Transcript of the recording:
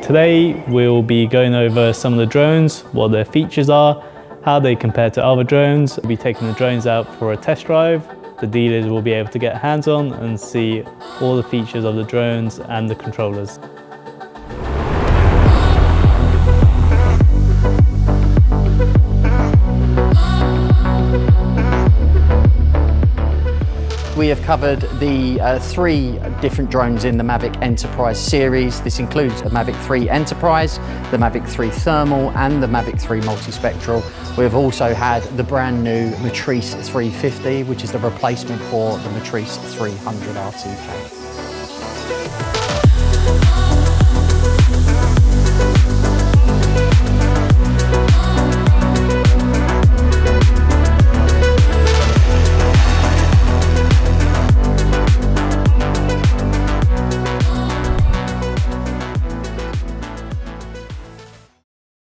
today we'll be going over some of the drones, what their features are, how they compare to other drones. We'll be taking the drones out for a test drive. The dealers will be able to get hands on and see all the features of the drones and the controllers. We have covered the 3 different drones in the Mavic Enterprise series. This includes the Mavic 3 Enterprise, the Mavic 3 Thermal and the Mavic 3 Multispectral. We have also had the brand new Matrice 350, which is the replacement for the Matrice 300 RTK.